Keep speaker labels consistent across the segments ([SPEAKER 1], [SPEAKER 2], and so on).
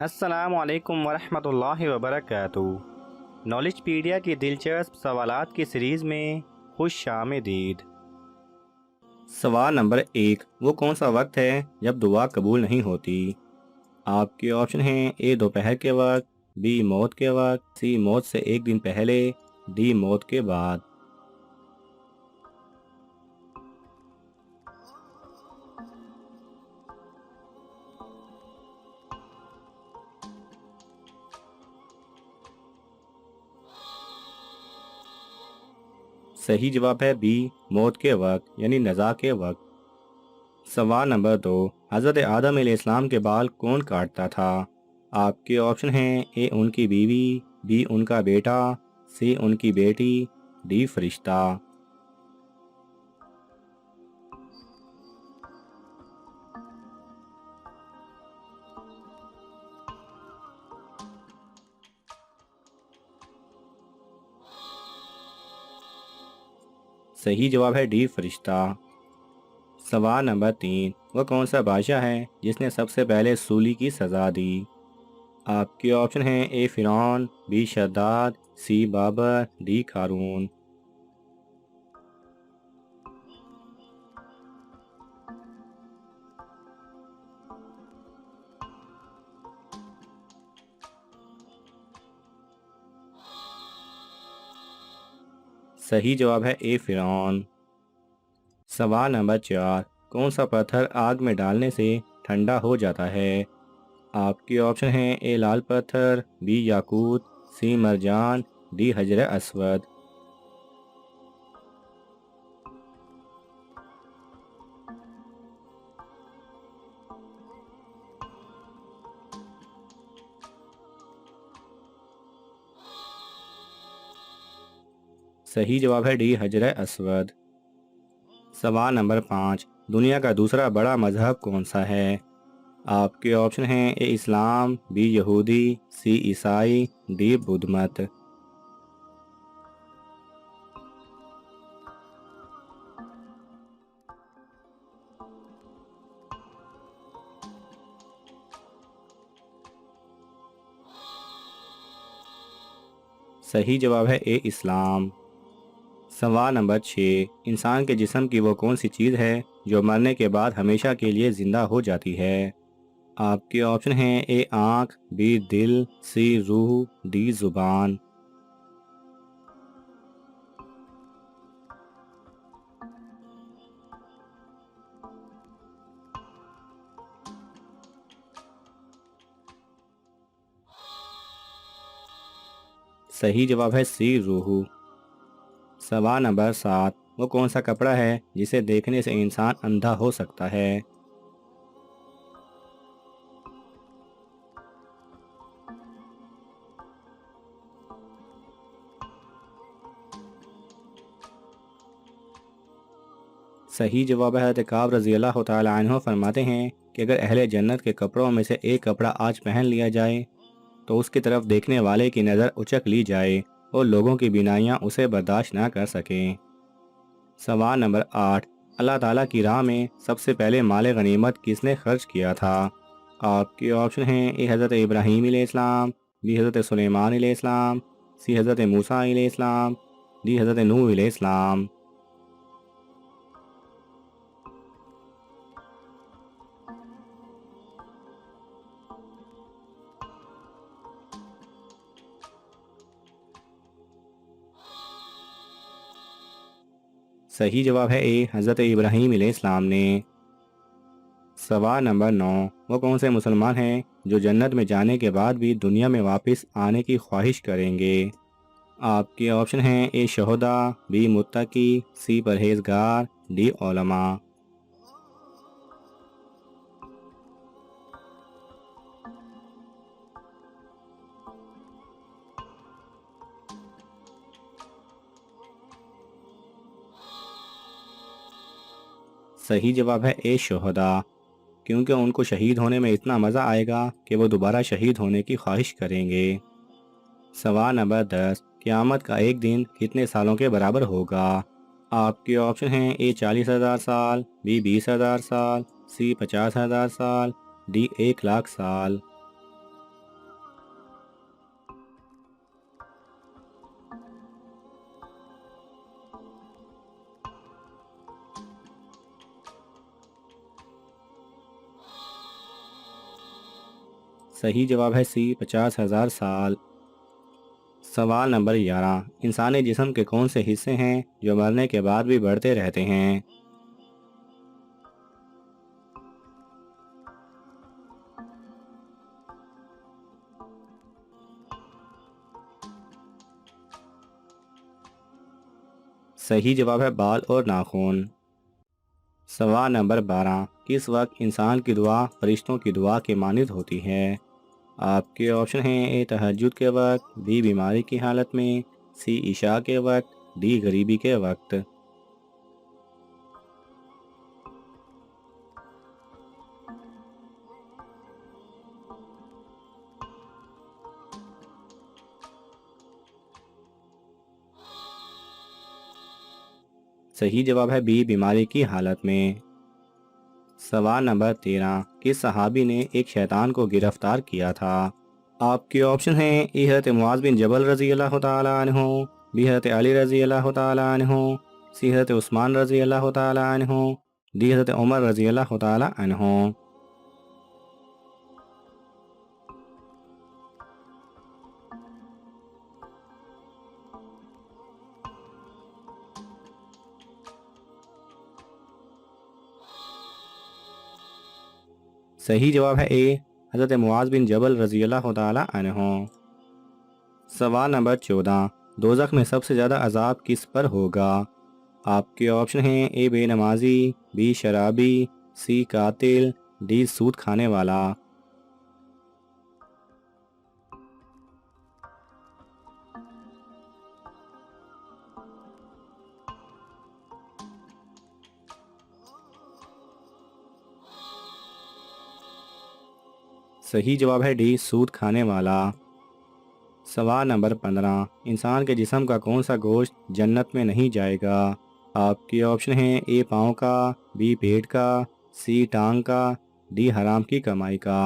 [SPEAKER 1] السلام علیکم ورحمۃ اللہ وبرکاتہ۔ نالج پیڈیا کی دلچسپ سوالات کی سیریز میں خوش آمدید۔ سوال نمبر 1، وہ کون سا وقت ہے جب دعا قبول نہیں ہوتی؟ آپ کے آپشن ہیں: اے دوپہر کے وقت، بی موت کے وقت، سی موت سے ایک دن پہلے، ڈی موت کے بعد۔ صحیح جواب ہے بی موت کے وقت یعنی نزا کے وقت۔ سوال نمبر 2، حضرت آدم علیہ السلام کے بال کون کاٹتا تھا؟ آپ کے آپشن ہیں: اے ان کی بیوی، بی ان کا بیٹا، سی ان کی بیٹی، ڈی فرشتہ۔ صحیح جواب ہے ڈی فرشتہ۔ سوال نمبر 3، وہ کون سا بادشاہ ہے جس نے سب سے پہلے سولی کی سزا دی؟ آپ کے آپشن ہیں: اے فرعون، بی شداد، سی بابر، ڈی قارون۔ صحیح جواب ہے اے فرعون۔ سوال نمبر 4، کون سا پتھر آگ میں ڈالنے سے ٹھنڈا ہو جاتا ہے؟ آپ کے آپشن ہیں: اے لال پتھر، بی یاقوت، سی مرجان، ڈی حجر اسود۔ صحیح جواب ہے ڈی حجر اسود۔ سوال نمبر 5، دنیا کا دوسرا بڑا مذہب کون سا ہے؟ آپ کے آپشن ہیں: اے اسلام، بی یہودی، سی عیسائی، ڈی بدھ مت۔ صحیح جواب ہے اے اسلام۔ سوال نمبر 6، انسان کے جسم کی وہ کون سی چیز ہے جو مرنے کے بعد ہمیشہ کے لیے زندہ ہو جاتی ہے؟ آپ کے آپشن ہیں: اے آنکھ، بی دل، سی روح، ڈی زبان۔ صحیح جواب ہے سی روح۔ سوال نمبر 7، وہ کون سا کپڑا ہے جسے دیکھنے سے انسان اندھا ہو سکتا ہے؟ صحیح جواب ہے حضرت کعب رضی اللہ تعالی عنہ فرماتے ہیں کہ اگر اہل جنت کے کپڑوں میں سے ایک کپڑا آج پہن لیا جائے تو اس کی طرف دیکھنے والے کی نظر اچک لی جائے اور لوگوں کی بینائیاں اسے برداشت نہ کر سکیں۔ سوال نمبر 8، اللہ تعالیٰ کی راہ میں سب سے پہلے مال غنیمت کس نے خرچ کیا تھا؟ آپ کے آپشن ہیں: اے حضرت ابراہیم علیہ السلام، بی حضرت سلیمان علیہ السلام، سی حضرت موسیٰ علیہ السلام، ڈی حضرت نوح علیہ السلام۔ صحیح جواب ہے اے حضرت ابراہیم علیہ السلام نے۔ سوال نمبر 9، وہ کون سے مسلمان ہیں جو جنت میں جانے کے بعد بھی دنیا میں واپس آنے کی خواہش کریں گے؟ آپ کے آپشن ہیں: اے شہداء، بی متقی، سی پرہیزگار، ڈی علماء۔ صحیح جواب ہے اے شہداء، کیونکہ ان کو شہید ہونے میں اتنا مزہ آئے گا کہ وہ دوبارہ شہید ہونے کی خواہش کریں گے۔ سوال نمبر 10، قیامت کا ایک دن کتنے سالوں کے برابر ہوگا؟ آپ کے آپشن ہیں: اے 40,000 سال، بی 20,000 سال، سی 50,000 سال، ڈی 1,00,000 سال۔ صحیح جواب ہے سی 50,000 سال۔ سوال نمبر 11، انسانی جسم کے کون سے حصے ہیں جو مرنے کے بعد بھی بڑھتے رہتے ہیں؟ صحیح جواب ہے بال اور ناخن۔ سوال نمبر 12، کس وقت انسان کی دعا فرشتوں کی دعا کے مانند ہوتی ہے؟ آپ کے آپشن ہیں: اے تہجد کے وقت، بی بیماری کی حالت میں، سی عشاء کے وقت، ڈی غریبی کے وقت۔ صحیح جواب ہے بی بیماری کی حالت میں۔ سوال نمبر 13، کس صحابی نے ایک شیطان کو گرفتار کیا تھا؟ آپ کے آپشن ہیں: اے حضرت معاذ بن جبل رضی اللہ تعالیٰ عنہ، بی حضرت علی رضی اللہ تعالیٰ عنہ، سی حضرت عثمان رضی اللہ تعالیٰ عنہ، ڈی حضرت عمر رضی اللہ تعالیٰ عنہ۔ صحیح جواب ہے اے حضرت معاذ بن جبل رضی اللہ تعالیٰ عنہ۔ سوال نمبر 14، دوزخ میں سب سے زیادہ عذاب کس پر ہوگا؟ آپ کے آپشن ہیں: اے بے نمازی، بی شرابی، سی قاتل، ڈی سود کھانے والا۔ صحیح جواب ہے ڈی سود کھانے والا۔ سوال نمبر 15، انسان کے جسم کا کون سا گوشت جنت میں نہیں جائے گا؟ آپ کے آپشن ہیں: اے پاؤں کا، بی پیٹ کا، سی ٹانگ کا، ڈی حرام کی کمائی کا۔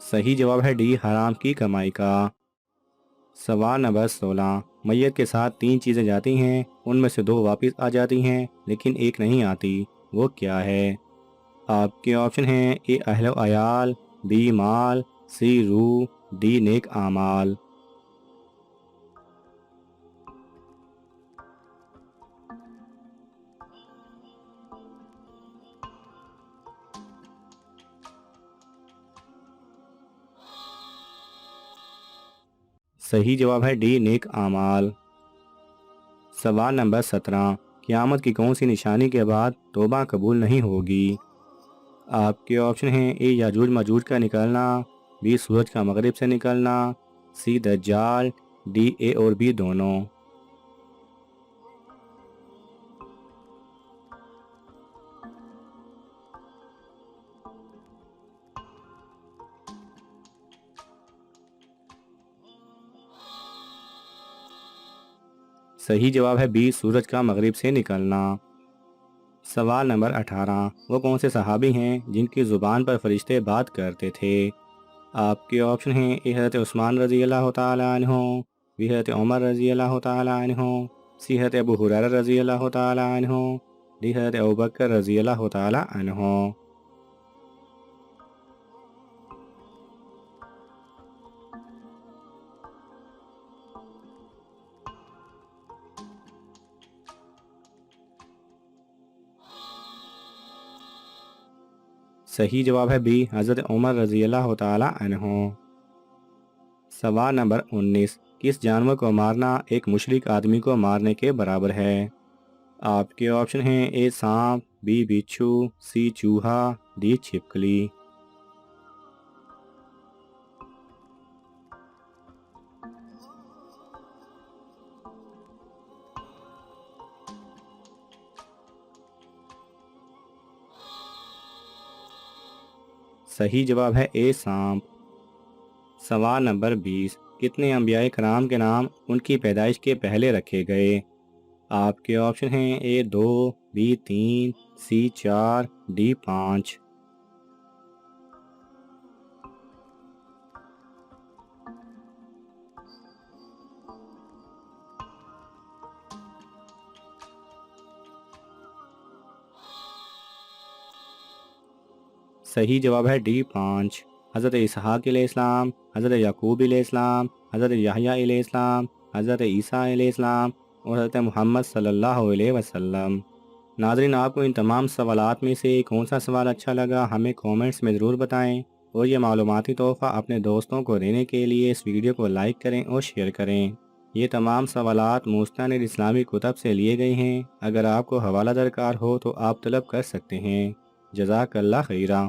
[SPEAKER 1] صحیح جواب ہے ڈی حرام کی کمائی کا۔ سوال نمبر 16، میت کے ساتھ 3 چیزیں جاتی ہیں، ان میں سے 2 واپس آ جاتی ہیں لیکن ایک نہیں آتی، وہ کیا ہے؟ آپ کے آپشن ہیں: اے اہل و عیال، بی مال، سی روح، ڈی نیک اعمال۔ صحیح جواب ہے ڈی نیک اعمال۔ سوال نمبر 17، قیامت کی کون سی نشانی کے بعد توبہ قبول نہیں ہوگی؟ آپ کے آپشن ہیں: اے یاجوج ماجوج کا نکلنا، بی سورج کا مغرب سے نکلنا، سی دجال، ڈی اے اور بی دونوں۔ صحیح جواب ہے بی سورج کا مغرب سے نکلنا۔ سوال نمبر 18، وہ کون سے صحابی ہیں جن کی زبان پر فرشتے بات کرتے تھے؟ آپ کے آپشن ہیں: اے حضرت عثمان رضی اللہ تعالیٰ عنہ، بی حضرت عمر رضی اللہ تعالیٰ عنہ، سی حضرت ابو ہریرہ رضی اللہ تعالیٰ عنہ، ڈی حضرت ابوبکر رضی اللہ تعالیٰ عنہ۔ صحیح جواب ہے بی حضرت عمر رضی اللہ تعالیٰ عنہ۔ سوال نمبر 19، کس جانور کو مارنا ایک مشرک آدمی کو مارنے کے برابر ہے؟ آپ کے آپشن ہیں: اے سانپ، بی بچھو، سی چوہا، ڈی چھپکلی۔ صحیح جواب ہے اے سانپ۔ سوال نمبر 20، کتنے انبیاء کرام کے نام ان کی پیدائش کے پہلے رکھے گئے؟ آپ کے آپشن ہیں: اے 2، بی 3، سی 4، ڈی 5۔ صحیح جواب ہے ڈی 5۔ حضرت اسحاق علیہ السلام، حضرت یعقوب علیہ السلام، حضرت یحییٰ علیہ السلام، حضرت عیسیٰ علیہ السلام اور حضرت محمد صلی اللہ علیہ وسلم۔ ناظرین، آپ کو ان تمام سوالات میں سے کون سا سوال اچھا لگا ہمیں کومنٹس میں ضرور بتائیں، اور یہ معلوماتی تحفہ اپنے دوستوں کو دینے کے لیے اس ویڈیو کو لائک کریں اور شیئر کریں۔ یہ تمام سوالات مستند اسلامی کتب سے لیے گئے ہیں، اگر آپ کو حوالہ درکار ہو تو آپ طلب کر سکتے ہیں۔ جزاک اللہ خیرہ۔